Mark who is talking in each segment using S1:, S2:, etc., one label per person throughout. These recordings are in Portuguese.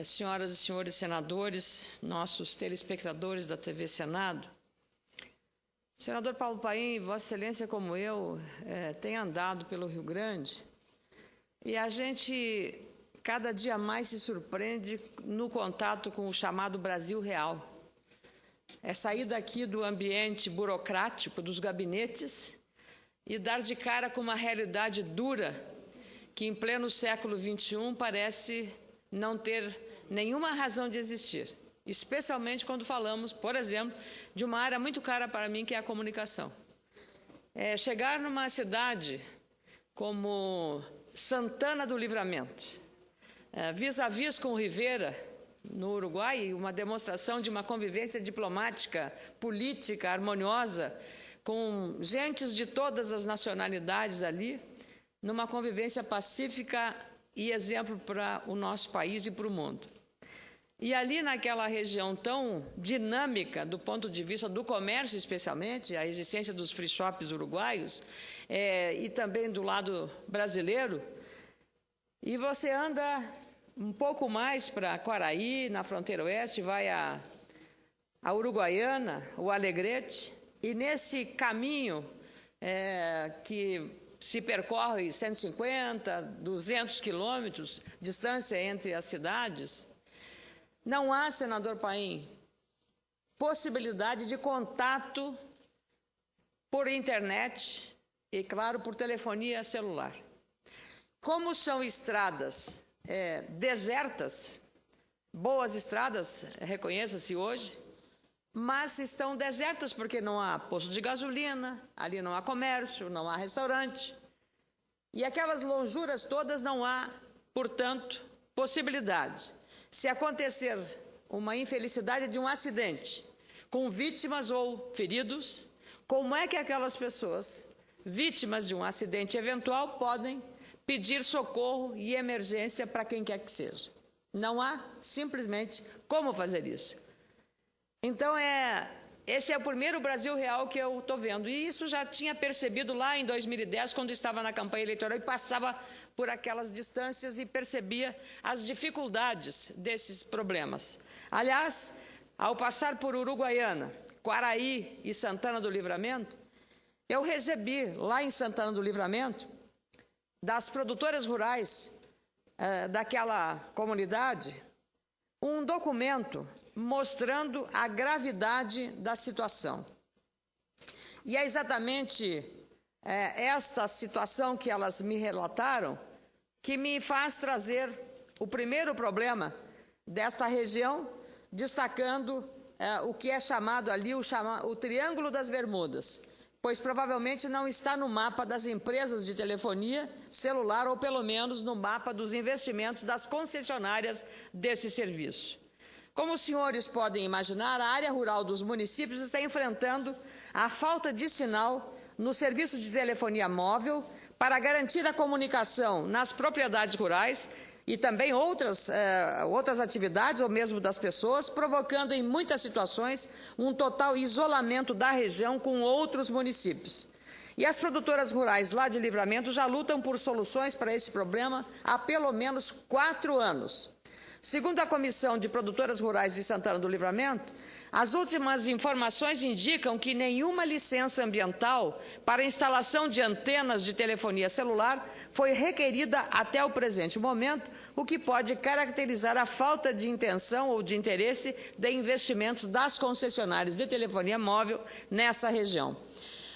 S1: Senhoras e senhores senadores, nossos telespectadores da TV Senado, senador Paulo Paim, Vossa Excelência, como eu, tem andado pelo Rio Grande e a gente cada dia mais se surpreende no contato com o chamado Brasil Real. É sair daqui do ambiente burocrático dos gabinetes e dar de cara com uma realidade dura que, em pleno século XXI, parece não ter nenhuma razão de existir, especialmente quando falamos, por exemplo, de uma área muito cara para mim, que é a comunicação. Chegar numa cidade como Santana do Livramento, vis-à-vis com Rivera, no Uruguai, uma demonstração de uma convivência diplomática, política, harmoniosa, com gentes de todas as nacionalidades ali, numa convivência pacífica e exemplo para o nosso país e para o mundo. E ali naquela região tão dinâmica do ponto de vista do comércio, especialmente, a existência dos free shops uruguaios, e também do lado brasileiro, e você anda um pouco mais para Quaraí, na fronteira oeste, vai a Uruguaiana, o Alegrete, e nesse caminho que se percorre 150, 200 quilômetros, distância entre as cidades, não há, senador Paim, possibilidade de contato por internet e, claro, por telefonia celular. Como são estradas desertas, boas estradas, reconheça-se hoje, mas estão desertas porque não há posto de gasolina, ali não há comércio, não há restaurante. E aquelas lonjuras todas não há, portanto, possibilidade. Se acontecer uma infelicidade de um acidente, com vítimas ou feridos, como é que aquelas pessoas, vítimas de um acidente eventual, podem pedir socorro e emergência para quem quer que seja? Não há, simplesmente, como fazer isso. Então, esse é o primeiro Brasil Real que eu estou vendo. E isso já tinha percebido lá em 2010, quando estava na campanha eleitoral e passava por aquelas distâncias e percebia as dificuldades desses problemas. Aliás, ao passar por Uruguaiana, Quaraí e Santana do Livramento, eu recebi lá em Santana do Livramento, das produtoras rurais daquela comunidade, um documento mostrando a gravidade da situação. E é exatamente esta situação que elas me relataram que me faz trazer o primeiro problema desta região, destacando o que é chamado ali o Triângulo das Bermudas, pois provavelmente não está no mapa das empresas de telefonia celular, ou pelo menos no mapa dos investimentos das concessionárias desse serviço. Como os senhores podem imaginar, a área rural dos municípios está enfrentando a falta de sinal no serviço de telefonia móvel para garantir a comunicação nas propriedades rurais e também outras atividades, ou mesmo das pessoas, provocando em muitas situações um total isolamento da região com outros municípios. E as produtoras rurais lá de Livramento já lutam por soluções para esse problema há pelo menos 4 anos. Segundo a Comissão de Produtoras Rurais de Santana do Livramento, as últimas informações indicam que nenhuma licença ambiental para instalação de antenas de telefonia celular foi requerida até o presente momento, o que pode caracterizar a falta de intenção ou de interesse de investimentos das concessionárias de telefonia móvel nessa região.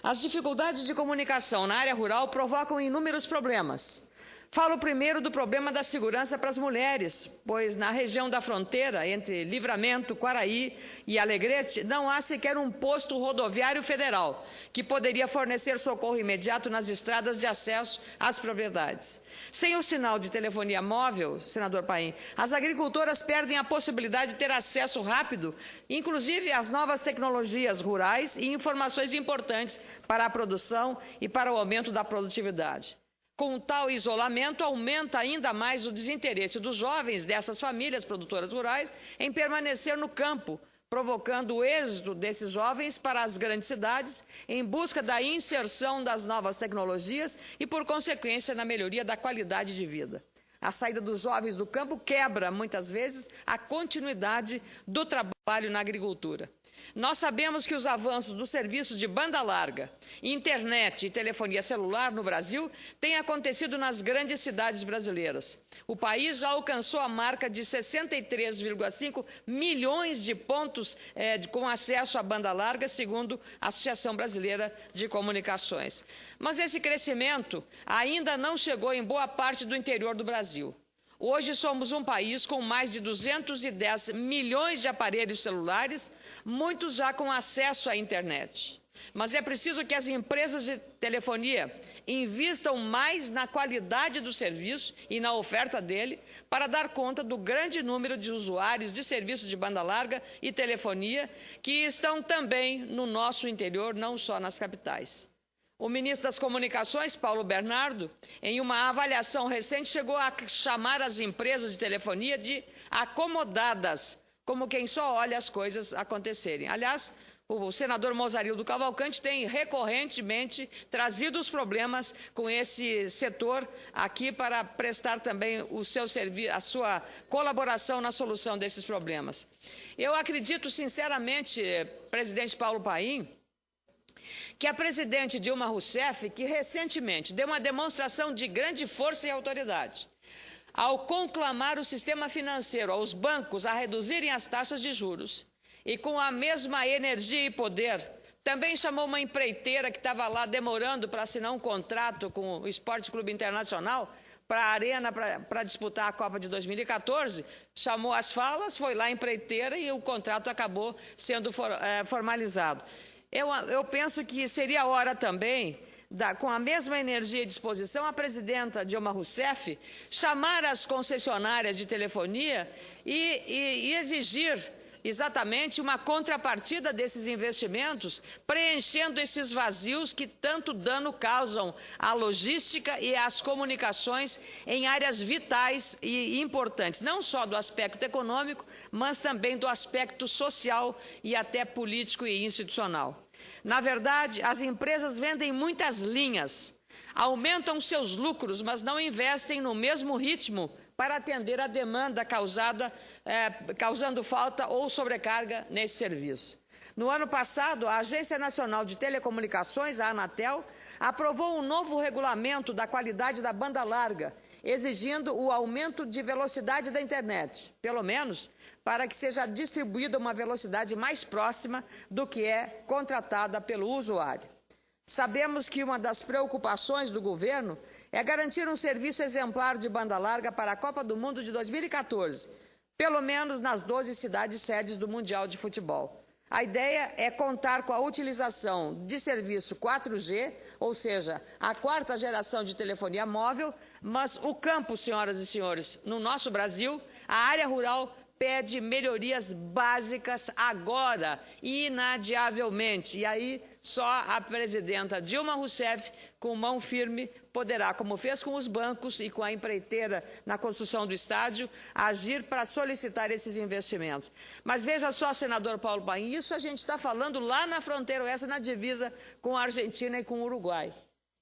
S1: As dificuldades de comunicação na área rural provocam inúmeros problemas. Falo primeiro do problema da segurança para as mulheres, pois na região da fronteira entre Livramento, Quaraí e Alegrete não há sequer um posto rodoviário federal que poderia fornecer socorro imediato nas estradas de acesso às propriedades. Sem o sinal de telefonia móvel, senador Paim, as agricultoras perdem a possibilidade de ter acesso rápido, inclusive às novas tecnologias rurais e informações importantes para a produção e para o aumento da produtividade. Com tal isolamento, aumenta ainda mais o desinteresse dos jovens dessas famílias produtoras rurais em permanecer no campo, provocando o êxito desses jovens para as grandes cidades em busca da inserção das novas tecnologias e, por consequência, na melhoria da qualidade de vida. A saída dos jovens do campo quebra, muitas vezes, a continuidade do trabalho na agricultura. Nós sabemos que os avanços do serviço de banda larga, internet e telefonia celular no Brasil têm acontecido nas grandes cidades brasileiras. O país já alcançou a marca de 63,5 milhões de pontos com acesso à banda larga, segundo a Associação Brasileira de Comunicações. Mas esse crescimento ainda não chegou em boa parte do interior do Brasil. Hoje somos um país com mais de 210 milhões de aparelhos celulares, muitos já com acesso à internet. Mas é preciso que as empresas de telefonia invistam mais na qualidade do serviço e na oferta dele para dar conta do grande número de usuários de serviços de banda larga e telefonia que estão também no nosso interior, não só nas capitais. O ministro das Comunicações, Paulo Bernardo, em uma avaliação recente, chegou a chamar as empresas de telefonia de acomodadas, como quem só olha as coisas acontecerem. Aliás, o senador Mozarildo Cavalcante tem recorrentemente trazido os problemas com esse setor aqui para prestar também o seu serviço, a sua colaboração na solução desses problemas. Eu acredito sinceramente, presidente Paulo Paim, que a presidente Dilma Rousseff, que recentemente deu uma demonstração de grande força e autoridade, ao conclamar o sistema financeiro, aos bancos, a reduzirem as taxas de juros, e com a mesma energia e poder, também chamou uma empreiteira que estava lá demorando para assinar um contrato com o Esporte Clube Internacional, para a Arena, para disputar a Copa de 2014, chamou as falas, foi lá a empreiteira e o contrato acabou sendo formalizado. Eu penso que seria hora também, com a mesma energia e disposição, a presidenta Dilma Rousseff chamar as concessionárias de telefonia e exigir exatamente uma contrapartida desses investimentos, preenchendo esses vazios que tanto dano causam à logística e às comunicações em áreas vitais e importantes, não só do aspecto econômico, mas também do aspecto social e até político e institucional. Na verdade, as empresas vendem muitas linhas, aumentam seus lucros, mas não investem no mesmo ritmo para atender a demanda causando falta ou sobrecarga nesse serviço. No ano passado, a Agência Nacional de Telecomunicações, a Anatel, aprovou um novo regulamento da qualidade da banda larga, exigindo o aumento de velocidade da internet, pelo menos para que seja distribuída uma velocidade mais próxima do que é contratada pelo usuário. Sabemos que uma das preocupações do governo é garantir um serviço exemplar de banda larga para a Copa do Mundo de 2014, pelo menos nas 12 cidades sedes do Mundial de Futebol. A ideia é contar com a utilização de serviço 4G, ou seja, a quarta geração de telefonia móvel, mas o campo, senhoras e senhores, no nosso Brasil, a área rural pede melhorias básicas agora, inadiavelmente. E aí só a presidenta Dilma Rousseff, com mão firme, poderá, como fez com os bancos e com a empreiteira na construção do estádio, agir para solicitar esses investimentos. Mas veja só, senador Paulo Paim, isso a gente está falando lá na fronteira oeste, na divisa com a Argentina e com o Uruguai.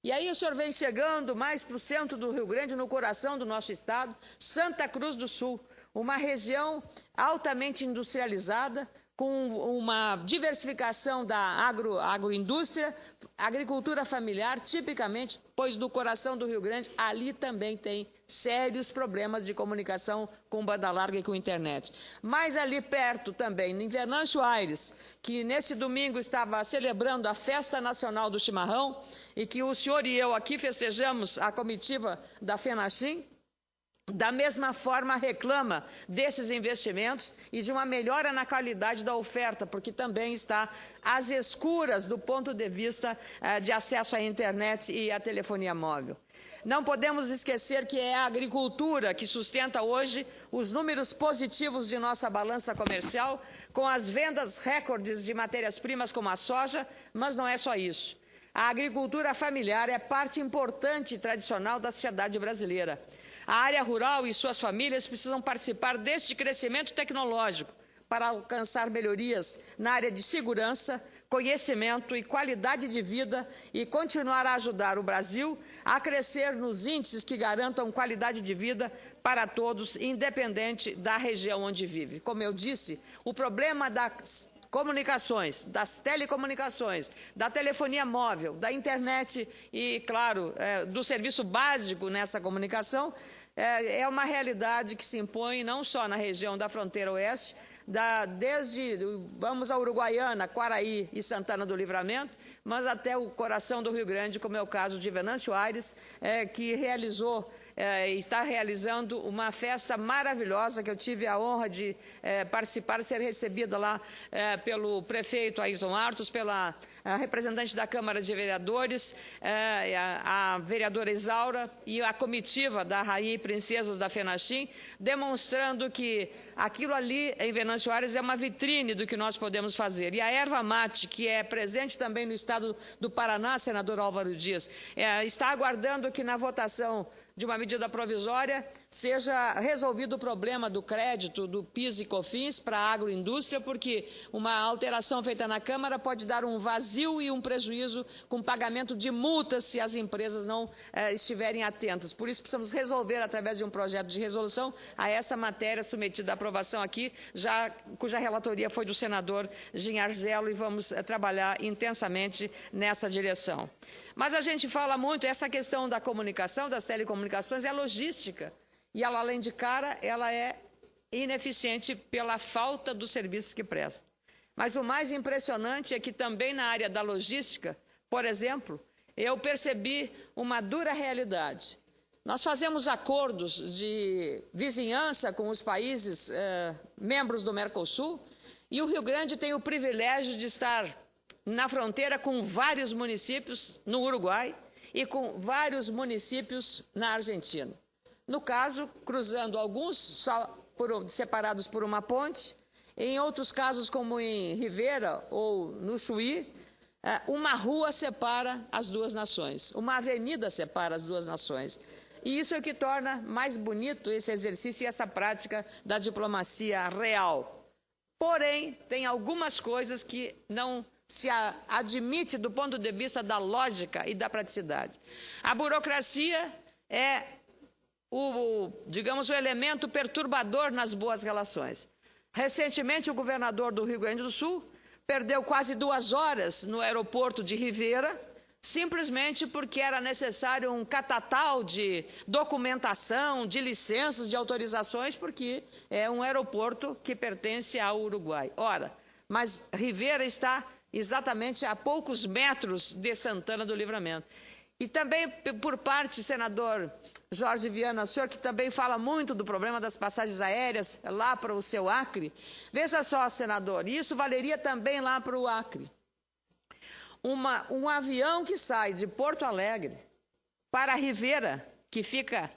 S1: E aí o senhor vem chegando mais para o centro do Rio Grande, no coração do nosso estado, Santa Cruz do Sul, uma região altamente industrializada, com uma diversificação da agroindústria, agricultura familiar, tipicamente, pois no coração do Rio Grande, ali também tem sérios problemas de comunicação com banda larga e com internet. Mas ali perto também, em Venâncio Aires, que nesse domingo estava celebrando a Festa Nacional do Chimarrão, e que o senhor e eu aqui festejamos a comitiva da FENACHIM, da mesma forma reclama desses investimentos e de uma melhora na qualidade da oferta, porque também está às escuras do ponto de vista de acesso à internet e à telefonia móvel. Não podemos esquecer que é a agricultura que sustenta hoje os números positivos de nossa balança comercial, com as vendas recordes de matérias-primas como a soja, mas não é só isso. A agricultura familiar é parte importante e tradicional da sociedade brasileira. A área rural e suas famílias precisam participar deste crescimento tecnológico para alcançar melhorias na área de segurança, conhecimento e qualidade de vida e continuar a ajudar o Brasil a crescer nos índices que garantam qualidade de vida para todos, independente da região onde vive. Como eu disse, o problema das comunicações, das telecomunicações, da telefonia móvel, da internet e, claro, do serviço básico nessa comunicação, é uma realidade que se impõe não só na região da fronteira oeste, vamos a Uruguaiana, Quaraí e Santana do Livramento, mas até o coração do Rio Grande, como é o caso de Venâncio Aires, que realizou e está realizando uma festa maravilhosa, que eu tive a honra de participar, ser recebida lá pelo prefeito Ayrton Artos, pela representante da Câmara de Vereadores, a vereadora Isaura e a comitiva da Rainha e Princesas da FENACHIM, demonstrando que aquilo ali em Venâncio Aires é uma vitrine do que nós podemos fazer. E a erva mate, que é presente também no estado do Paraná, senador Álvaro Dias, está aguardando que na votação de uma medida provisória seja resolvido o problema do crédito do PIS e COFINS para a agroindústria, porque uma alteração feita na Câmara pode dar um vazio e um prejuízo com pagamento de multas se as empresas não estiverem atentas. Por isso, precisamos resolver, através de um projeto de resolução, a essa matéria submetida à aprovação aqui, cuja relatoria foi do senador Ginharzelo, e vamos trabalhar intensamente nessa direção. Mas a gente fala muito, essa questão da comunicação, das telecomunicações, é logística. E ela, além de cara, ela é ineficiente pela falta dos serviços que presta. Mas o mais impressionante é que também na área da logística, por exemplo, eu percebi uma dura realidade. Nós fazemos acordos de vizinhança com os países membros do Mercosul, e o Rio Grande tem o privilégio de estar na fronteira com vários municípios no Uruguai e com vários municípios na Argentina. No caso, cruzando alguns separados por uma ponte, em outros casos, como em Rivera ou no Chuí, uma rua separa as duas nações, uma avenida separa as duas nações. E isso é o que torna mais bonito esse exercício e essa prática da diplomacia real. Porém, tem algumas coisas que não se admite do ponto de vista da lógica e da praticidade. A burocracia é digamos, o elemento perturbador nas boas relações. Recentemente, o governador do Rio Grande do Sul perdeu quase 2 horas no aeroporto de Rivera, simplesmente porque era necessário um catatal de documentação, de licenças, de autorizações, porque é um aeroporto que pertence ao Uruguai. Ora, mas Rivera está exatamente a poucos metros de Santana do Livramento. E também, por parte, senador Jorge Viana, o senhor que também fala muito do problema das passagens aéreas lá para o seu Acre, veja só, senador, isso valeria também lá para o Acre. Um avião que sai de Porto Alegre para Rivera, que fica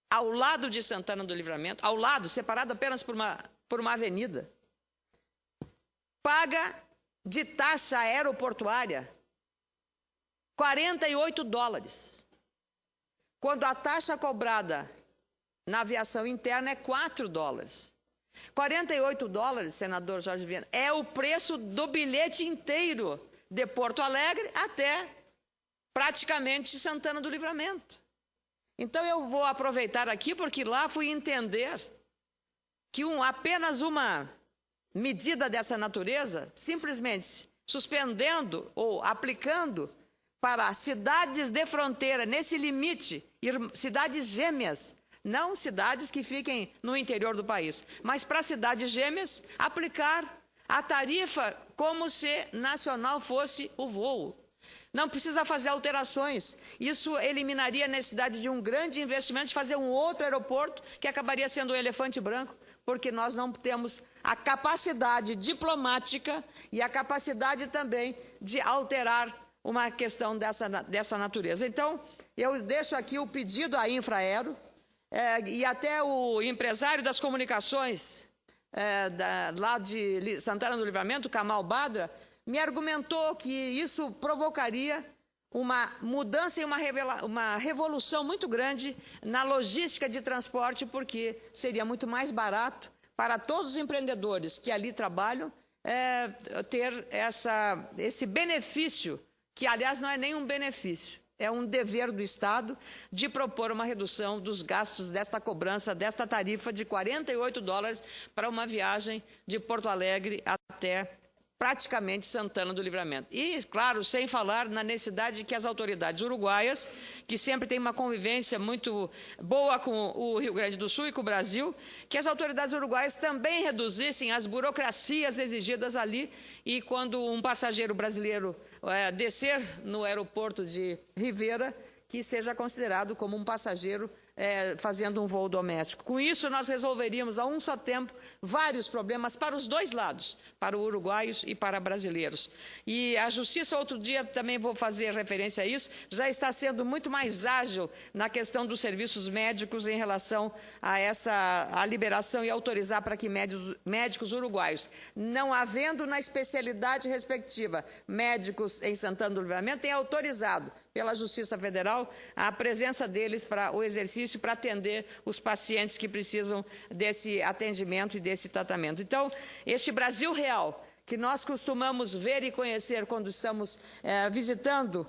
S1: ao lado de Santana do Livramento, ao lado, separado apenas por uma avenida, paga de taxa aeroportuária $48, quando a taxa cobrada na aviação interna é $4. $48, senador Jorge Viana, é o preço do bilhete inteiro de Porto Alegre até praticamente Santana do Livramento. Então eu vou aproveitar aqui, porque lá fui entender que apenas uma medida dessa natureza, simplesmente suspendendo ou aplicando para cidades de fronteira, nesse limite, cidades gêmeas, não cidades que fiquem no interior do país, mas para cidades gêmeas, aplicar a tarifa como se nacional fosse o voo. Não precisa fazer alterações. Isso eliminaria a necessidade de um grande investimento, de fazer um outro aeroporto, que acabaria sendo um elefante branco, porque nós não temos a capacidade diplomática e a capacidade também de alterar uma questão dessa natureza. Então, eu deixo aqui o pedido à Infraero e até o empresário das comunicações lá de Santana do Livramento, Kamal Badra, me argumentou que isso provocaria uma mudança e uma revolução muito grande na logística de transporte, porque seria muito mais barato para todos os empreendedores que ali trabalham ter esse benefício, que, aliás, não é nenhum benefício, é um dever do Estado de propor uma redução dos gastos desta cobrança, desta tarifa de $48 para uma viagem de Porto Alegre até praticamente Santana do Livramento. E, claro, sem falar na necessidade de que as autoridades uruguaias, que sempre têm uma convivência muito boa com o Rio Grande do Sul e com o Brasil, que as autoridades uruguaias também reduzissem as burocracias exigidas ali, e quando um passageiro brasileiro descer no aeroporto de Rivera, que seja considerado como um passageiro fazendo um voo doméstico. Com isso, nós resolveríamos a um só tempo vários problemas para os dois lados, para uruguaios e para brasileiros. E a Justiça, outro dia, também vou fazer referência a isso, já está sendo muito mais ágil na questão dos serviços médicos em relação a liberação e autorizar para que médicos uruguaios, não havendo na especialidade respectiva médicos em Santana do Livramento, tenham autorizado pela Justiça Federal a presença deles para o exercício, para atender os pacientes que precisam desse atendimento e desse tratamento. Então, este Brasil real, que nós costumamos ver e conhecer quando estamos visitando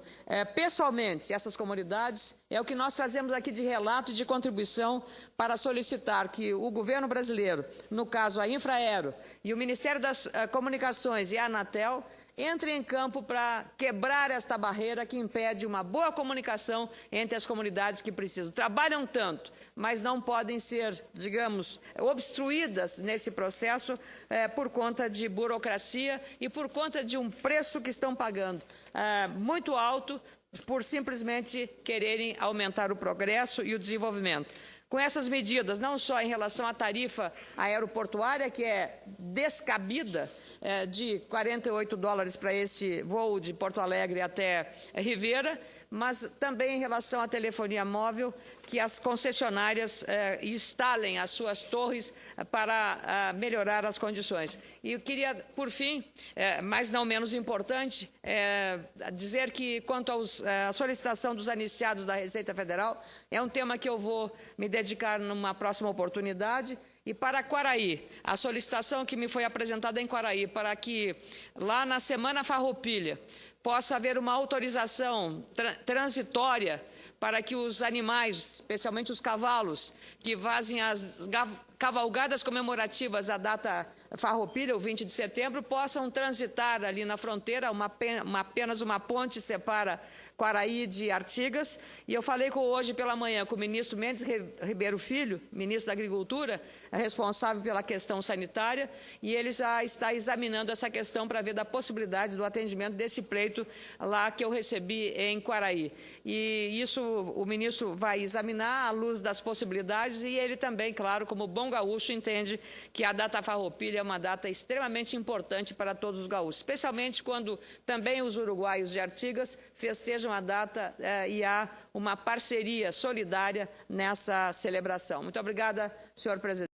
S1: pessoalmente essas comunidades, é o que nós trazemos aqui de relato e de contribuição para solicitar que o governo brasileiro, no caso a Infraero e o Ministério das Comunicações e a Anatel, entrem em campo para quebrar esta barreira que impede uma boa comunicação entre as comunidades que precisam. Trabalham tanto, mas não podem ser, digamos, obstruídas nesse processo por conta de burocracia e por conta de um preço que estão pagando muito alto por simplesmente quererem aumentar o progresso e o desenvolvimento. Com essas medidas, não só em relação à tarifa aeroportuária, que é descabida, de $48 para esse voo de Porto Alegre até Rivera, mas também em relação à telefonia móvel, que as concessionárias instalem as suas torres para melhorar as condições. E eu queria, por fim, mas não menos importante, dizer que, quanto à solicitação dos anistiados da Receita Federal, é um tema que eu vou me dedicar numa próxima oportunidade. E para Quaraí, a solicitação que me foi apresentada em Quaraí, para que lá na Semana Farroupilha possa haver uma autorização transitória para que os animais, especialmente os cavalos, que fazem as cavalgadas comemorativas da data Farroupilha, o 20 de setembro, possam transitar ali na fronteira, apenas uma ponte separa Quaraí de Artigas. E eu falei hoje pela manhã com o ministro Mendes Ribeiro Filho, ministro da Agricultura, responsável pela questão sanitária, e ele já está examinando essa questão para ver da possibilidade do atendimento desse pleito lá que eu recebi em Quaraí. E isso o ministro vai examinar à luz das possibilidades, e ele também, claro, como bom gaúcho, entende que a data Farroupilha é uma data extremamente importante para todos os gaúchos, especialmente quando também os uruguaios de Artigas festejam a data e há uma parceria solidária nessa celebração. Muito obrigada, senhor presidente.